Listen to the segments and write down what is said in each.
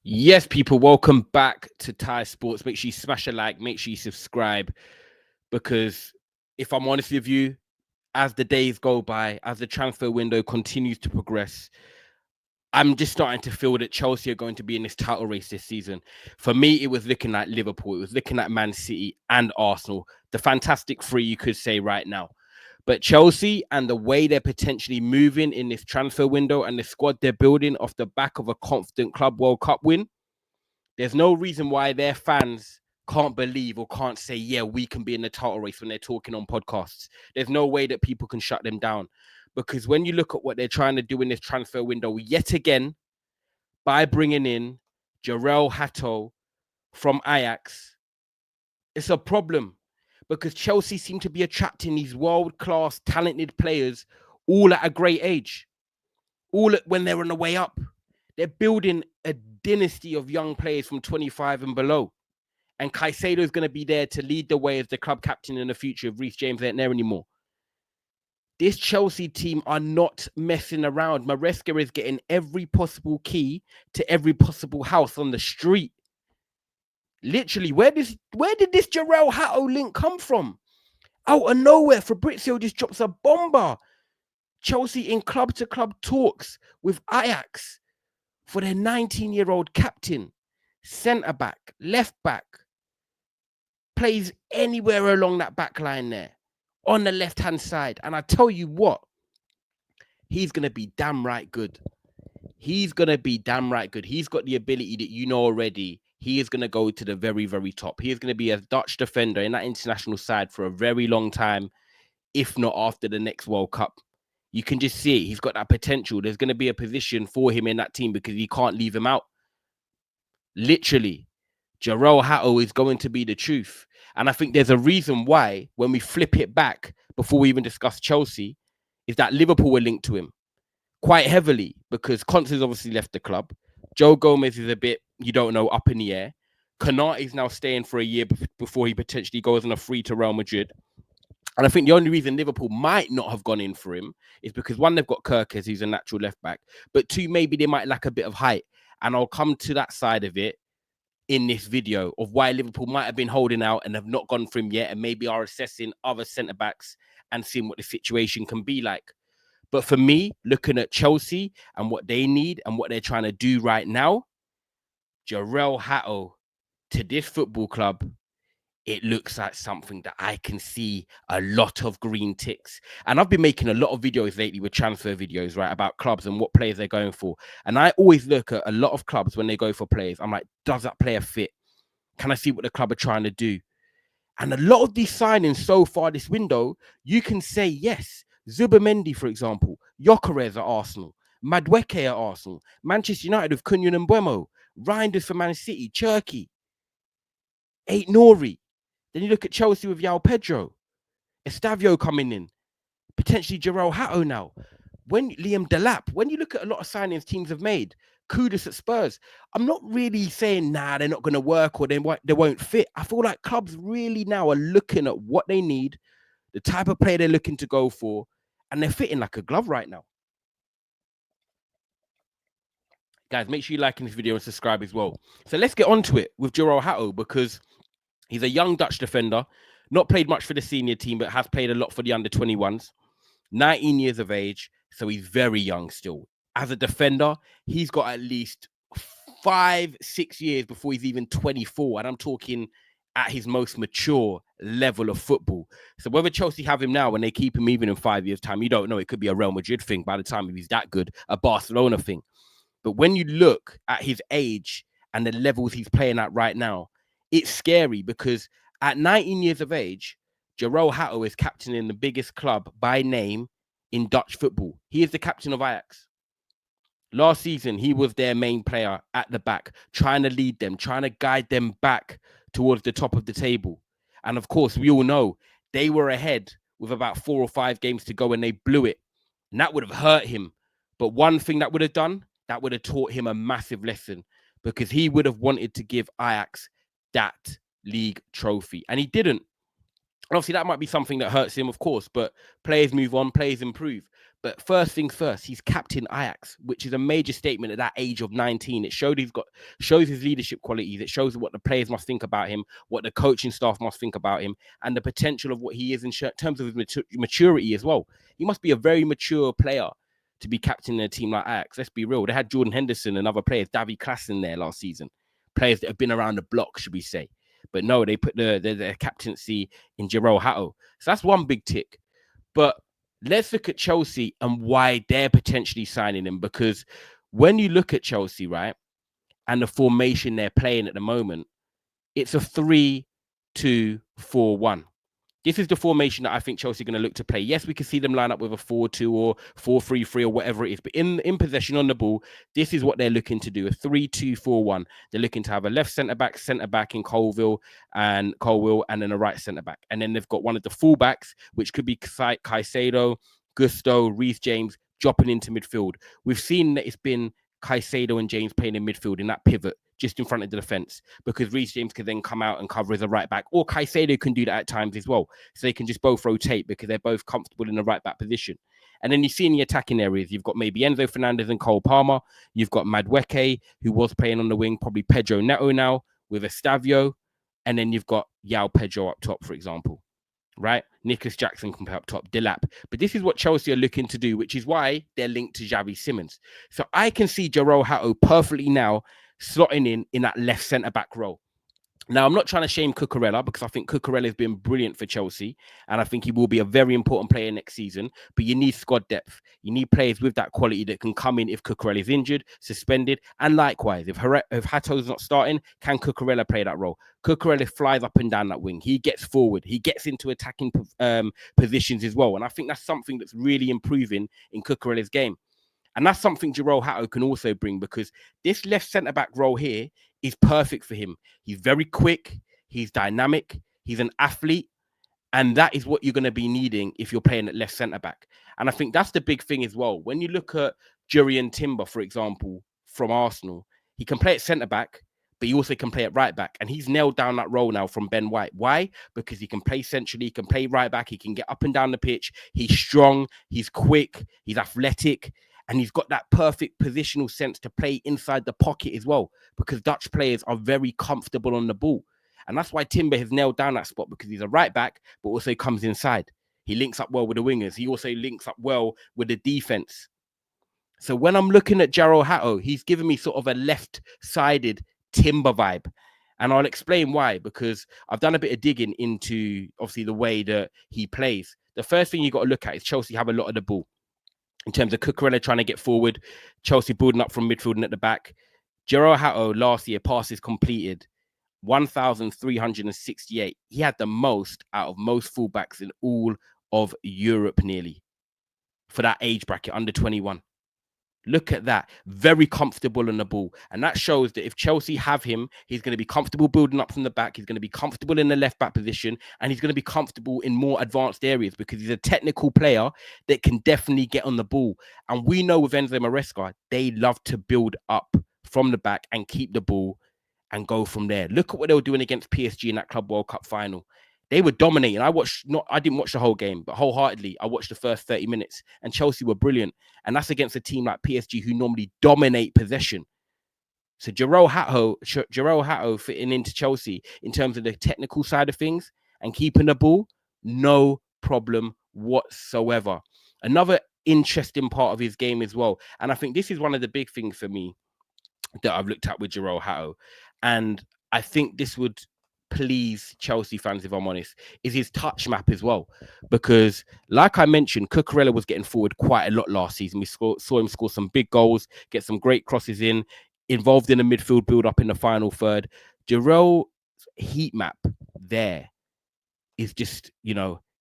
Yes, people, welcome back to Thai Sports. Make sure you smash a like, make sure you subscribe, because if I'm honest with you, as the days go by, as the transfer window continues to progress, I'm just starting to feel that Chelsea are going to be in this title race this season. For me, it was looking at Liverpool, it was looking at Man City and Arsenal, the fantastic three, you could say, right now. But Chelsea and the way they're potentially moving in this transfer window and the squad they're building off the back of a confident Club World Cup win, there's no reason why their fans can't believe or can't say, yeah, we can be in the title race when they're talking on podcasts. There's no way that people can shut them down. Because when you look at what they're trying to do in this transfer window, yet again, by bringing in Jorell Hato from Ajax, it's a problem. Because Chelsea seem to be attracting these world-class, talented players all at a great age, all when they're on the way up. They're building a dynasty of young players from 25 and below. And Caicedo is going to be there to lead the way as the club captain in the future if Reece James ain't there anymore. This Chelsea team are not messing around. Maresca is getting every possible key to every possible house on the street. Literally, where did this Jerrel Hato link come from? Out of nowhere, Fabrizio just drops a bomber. Chelsea in club-to-club talks with Ajax for their 19-year-old captain, centre-back, left-back, plays anywhere along that back line there, on the left-hand side. And I tell you what, he's going to be damn right good. He's going to be damn right good. He's got the ability that you know already. He is going to go to the very, very top. He is going to be a Dutch defender in that international side for a very long time, if not after the next World Cup. You can just see it. He's got that potential. There's going to be a position for him in that team because you can't leave him out. Literally, Jorell Hato is going to be the truth. And I think there's a reason why, when we flip it back, before we even discuss Chelsea, is that Liverpool were linked to him quite heavily because Conte's obviously left the club. Joe Gomez is a bit, you don't know, up in the air. Konate is now staying for a year before he potentially goes on a free to Real Madrid. And I think the only reason Liverpool might not have gone in for him is because, one, they've got Kirkes, who's a natural left back, but two, maybe they might lack a bit of height. And I'll come to that side of it in this video of why Liverpool might have been holding out and have not gone for him yet, and maybe are assessing other centre-backs and seeing what the situation can be like. But for me, looking at Chelsea and what they need and what they're trying to do right now, Jorell Hato to this football club, it looks like something that I can see a lot of green ticks. And I've been making a lot of videos lately with transfer videos, right, about clubs and what players they're going for. And I always look at a lot of clubs when they go for players. I'm like, does that player fit? Can I see what the club are trying to do? And a lot of these signings so far this window, you can say yes. Zubimendi, for example, Gyökeres at Arsenal, Madueke at Arsenal, Manchester United with Cunha and Mbeumo, Reinders for Man City, Cherki, Ait Nouri. Then you look at Chelsea with João Pedro, Estavio coming in, potentially Jorell Hato now. When Liam Delap, when you look at a lot of signings teams have made, Kudus at Spurs, I'm not really saying, they're not going to work or they won't fit. I feel like clubs really now are looking at what they need, the type of player they're looking to go for, and they're fitting like a glove right now. Guys, make sure you like this video and subscribe as well. So let's get on to it with Jorell Hato, because he's a young Dutch defender, not played much for the senior team, but has played a lot for the under-21s. 19 years of age, so he's very young still. As a defender, he's got at least 5-6 years before he's even 24, and I'm talking at his most mature level of football. So whether Chelsea have him now and they keep him even in 5 years' time, you don't know. It could be a Real Madrid thing by the time if he's that good, a Barcelona thing. But when you look at his age and the levels he's playing at right now, it's scary because at 19 years of age, Jorell Hato is captaining the biggest club by name in Dutch football. He is the captain of Ajax. Last season, he was their main player at the back, trying to lead them, trying to guide them back towards the top of the table. And of course, we all know they were ahead with about 4 or 5 games to go and they blew it. And that would have hurt him. But one thing that would have done, that would have taught him a massive lesson, because he would have wanted to give Ajax that league trophy. And he didn't. Obviously, that might be something that hurts him, of course, but players move on, players improve. But first things first, he's captain Ajax, which is a major statement at that age of 19. It shows his leadership qualities. It shows what the players must think about him, what the coaching staff must think about him, and the potential of what he is in terms of his maturity as well. He must be a very mature player to be captain in a team like Ajax. Let's be real. They had Jordan Henderson and other players, Davy Klaassen there last season. Players that have been around the block, should we say. But no, they put the captaincy in Jorell Hato. So that's one big tick. But let's look at Chelsea and why they're potentially signing him. Because when you look at Chelsea, right, and the formation they're playing at the moment, it's a 3-2-4-1. This is the formation that I think Chelsea are going to look to play. Yes, we can see them line up with a 4-2 or 4-3-3 or whatever it is. But in possession on the ball, this is what they're looking to do, a 3-2-4-1. They're looking to have a left centre-back in Colwill, and then a right centre-back. And then they've got one of the full-backs, which could be Caicedo, Gusto, Reece James, dropping into midfield. We've seen that it's been Caicedo and James playing in midfield in that pivot, just in front of the defence, because Reece James can then come out and cover as a right back, or Caicedo can do that at times as well. So they can just both rotate because they're both comfortable in the right back position. And then you see in the attacking areas, you've got maybe Enzo Fernandez and Cole Palmer. You've got Madueke, who was playing on the wing, probably Pedro Neto now with Estavio. And then you've got João Pedro up top, for example. Right? Nicholas Jackson can play up top, Delap. But this is what Chelsea are looking to do, which is why they're linked to Xavi Simons. So I can see Jorell Hato perfectly now slotting in that left centre-back role. Now, I'm not trying to shame Cucurella, because I think Cucurella has been brilliant for Chelsea, and I think he will be a very important player next season. But you need squad depth. You need players with that quality that can come in if Cucurella is injured, suspended, and likewise, if Hato's not starting, can Cucurella play that role? Cucurella flies up and down that wing. He gets forward. He gets into attacking positions as well, and I think that's something that's really improving in Cucurella's game. And that's something Jorell Hato can also bring, because this left centre-back role here is perfect for him. He's very quick. He's dynamic. He's an athlete. And that is what you're going to be needing if you're playing at left centre-back. And I think that's the big thing as well. When you look at Jurrien Timber, for example, from Arsenal, he can play at centre-back, but he also can play at right back. And he's nailed down that role now from Ben White. Why? Because he can play centrally, he can play right back, he can get up and down the pitch. He's strong, he's quick, he's athletic. And he's got that perfect positional sense to play inside the pocket as well, because Dutch players are very comfortable on the ball. And that's why Timber has nailed down that spot, because he's a right back, but also comes inside. He links up well with the wingers. He also links up well with the defense. So when I'm looking at Jorell Hato, he's giving me sort of a left-sided Timber vibe. And I'll explain why, because I've done a bit of digging into, obviously, the way that he plays. The first thing you got to look at is Chelsea have a lot of the ball. In terms of Cucurella trying to get forward, Chelsea building up from midfield and at the back. Jorell Hato last year, passes completed 1,368. He had the most out of most fullbacks in all of Europe nearly for that age bracket, under 21. Look at that. Very comfortable on the ball. And that shows that if Chelsea have him, he's going to be comfortable building up from the back. He's going to be comfortable in the left back position. And he's going to be comfortable in more advanced areas, because he's a technical player that can definitely get on the ball. And we know with Enzo Maresca, they love to build up from the back and keep the ball and go from there. Look at what they were doing against PSG in that Club World Cup final. They were dominating. I didn't watch the whole game, but wholeheartedly, I watched the first 30 minutes, and Chelsea were brilliant. And that's against a team like PSG, who normally dominate possession. So Jorell Hato fitting into Chelsea in terms of the technical side of things and keeping the ball, no problem whatsoever. Another interesting part of his game as well. And I think this is one of the big things for me that I've looked at with Jorell Hato. And I think this would please Chelsea fans, if I'm honest, is his touch map as well. Because like I mentioned, Cucurella was getting forward quite a lot last season. We saw him score some big goals, get some great crosses involved in a midfield build-up in the final third. Jorell's heat map there is just,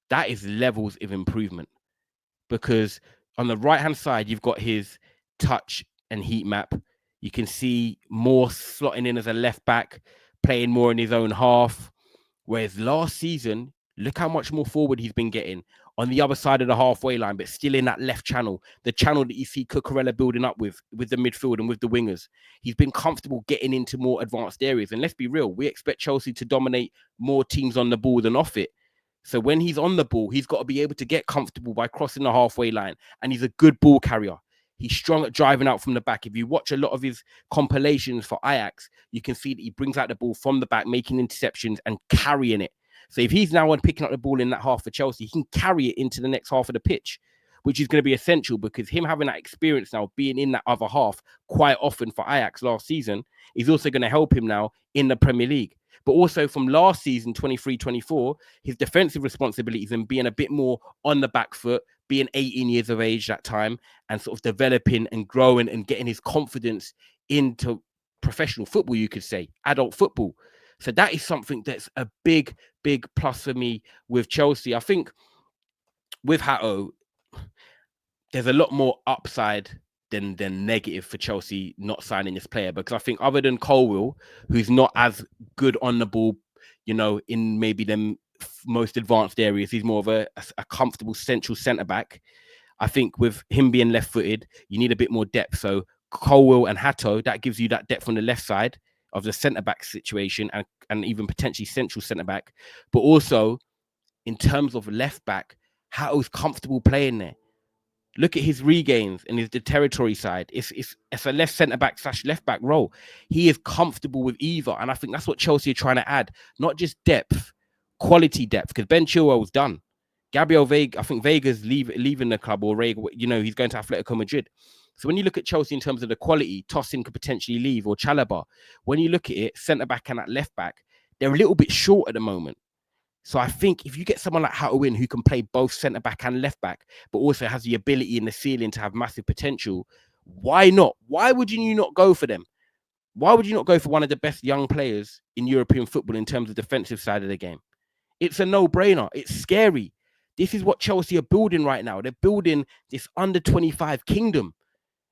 that is levels of improvement. Because on the right-hand side, you've got his touch and heat map. You can see more slotting in as a left back, playing more in his own half. Whereas last season, look how much more forward he's been getting on the other side of the halfway line, but still in that left channel, the channel that you see Cucurella building up with the midfield and with the wingers. He's been comfortable getting into more advanced areas. And let's be real, we expect Chelsea to dominate more teams on the ball than off it. So when he's on the ball, he's got to be able to get comfortable by crossing the halfway line. And he's a good ball carrier. He's strong at driving out from the back. If you watch a lot of his compilations for Ajax, you can see that he brings out the ball from the back, making interceptions and carrying it. So if he's now on picking up the ball in that half for Chelsea, he can carry it into the next half of the pitch, which is going to be essential because him having that experience now, being in that other half quite often for Ajax last season, is also going to help him now in the Premier League. But also from last season, 23-24, his defensive responsibilities and being a bit more on the back foot, being 18 years of age that time, and sort of developing and growing and getting his confidence into professional football, you could say, adult football. So that is something that's a big, big plus for me with Chelsea. I think with Hato, there's a lot more upside than negative for Chelsea not signing this player, because I think other than Colwill, who's not as good on the ball, you know, in maybe them most advanced areas, he's more of a comfortable central centre back. I think with him being left-footed, you need a bit more depth. So Colwill and Hato, that gives you that depth on the left side of the centre back situation, and even potentially central centre back. But also in terms of left back, Hato's comfortable playing there. Look at his regains and the territory side. It's a left centre back / left back role. He is comfortable with either, and I think that's what Chelsea are trying to add. Not just depth, quality depth. Because Ben Chilwell's done. Gabriel Vega, I think Vega's leaving the club, or you know, he's going to Atletico Madrid. So when you look at Chelsea in terms of the quality, Tosin could potentially leave, or Chalobah. When you look at it, centre back and at left back, they're a little bit short at the moment. So I think if you get someone like Hato in who can play both centre back and left back, but also has the ability and the ceiling to have massive potential, why not? Why would you not go for them? Why would you not go for one of the best young players in European football in terms of defensive side of the game? It's a no-brainer. It's scary. This is what Chelsea are building right now. They're building this under 25 kingdom.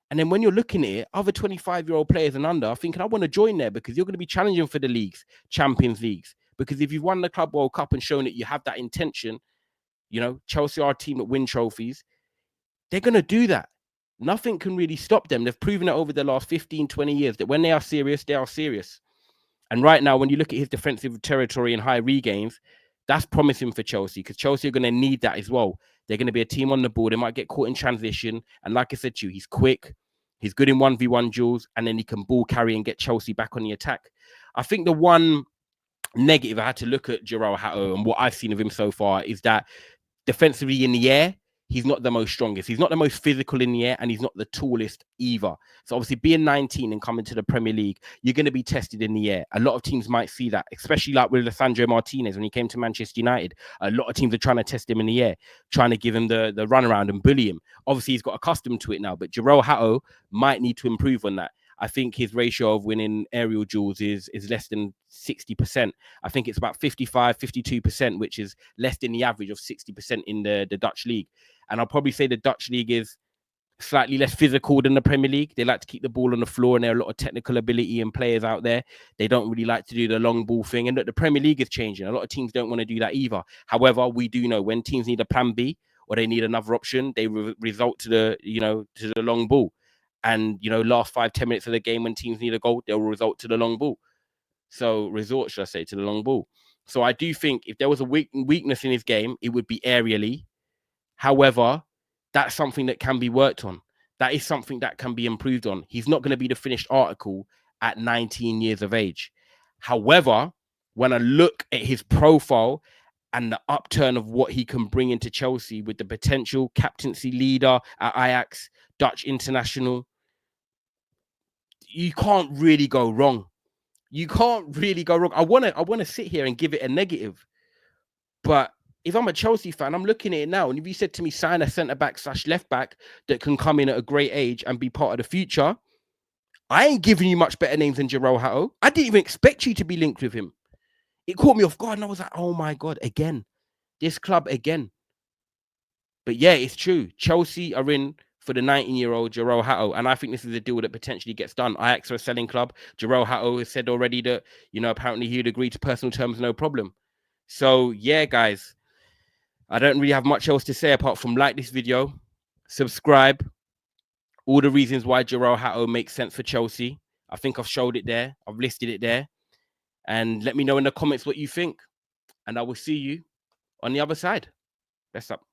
And then when you're looking at it, other 25-year-old players and under are thinking, I want to join there because you're going to be challenging for the leagues, Champions Leagues. Because if you've won the Club World Cup and shown that you have that intention, you know, Chelsea are a team that win trophies, they're going to do that. Nothing can really stop them. They've proven it over the last 15, 20 years that when they are serious, they are serious. And right now, when you look at his defensive territory and high regains, that's promising for Chelsea, because Chelsea are going to need that as well. They're going to be a team on the ball. They might get caught in transition. And like I said to you, he's quick. He's good in 1v1 duels. And then he can ball carry and get Chelsea back on the attack. I think the one negative I had to look at Jorell Hato and what I've seen of him so far is that defensively in the air, he's not the most strongest. He's not the most physical in the air, and he's not the tallest either. So obviously being 19 and coming to the Premier League, you're going to be tested in the air. A lot of teams might see that, especially like with Lisandro Martinez when he came to Manchester United. A lot of teams are trying to test him in the air, trying to give him the runaround and bully him. Obviously, he's got accustomed to it now, but Jorell Hato might need to improve on that. I think his ratio of winning aerial duels is less than 60%. I think it's about 55, 52%, which is less than the average of 60% in the Dutch league. And I'll probably say the Dutch league is slightly less physical than the Premier League. They like to keep the ball on the floor, and there are a lot of technical ability and players out there. They don't really like to do the long ball thing. And the Premier League is changing. A lot of teams don't want to do that either. However, we do know when teams need a plan B or they need another option, they result to the long ball. And, last 5-10 minutes of the game when teams need a goal, they'll resort to the long ball. Should I say, to the long ball. So I do think if there was a weakness in his game, it would be aerially. However, that's something that can be worked on. That is something that can be improved on. He's not going to be the finished article at 19 years of age. However, when I look at his profile and the upturn of what he can bring into Chelsea with the potential captaincy leader at Ajax, Dutch international, you can't really go wrong. You can't really go wrong. I want to sit here and give it a negative. But if I'm a Chelsea fan, I'm looking at it now. And if you said to me, sign a centre-back / left-back that can come in at a great age and be part of the future, I ain't giving you much better names than Jorrel Hato. I didn't even expect you to be linked with him. It caught me off guard, and I was like, oh my God, again. This club again. But yeah, it's true. Chelsea are in for the 19-year-old Jorrel Hato, and I think this is a deal that potentially gets done. Ajax are a selling club. Jorrel Hato has said already that, apparently he'd agree to personal terms, no problem. So yeah, guys, I don't really have much else to say apart from like this video, subscribe, all the reasons why Jorrel Hato makes sense for Chelsea. I think I've showed it there. I've listed it there. And let me know in the comments what you think. And I will see you on the other side. Best up.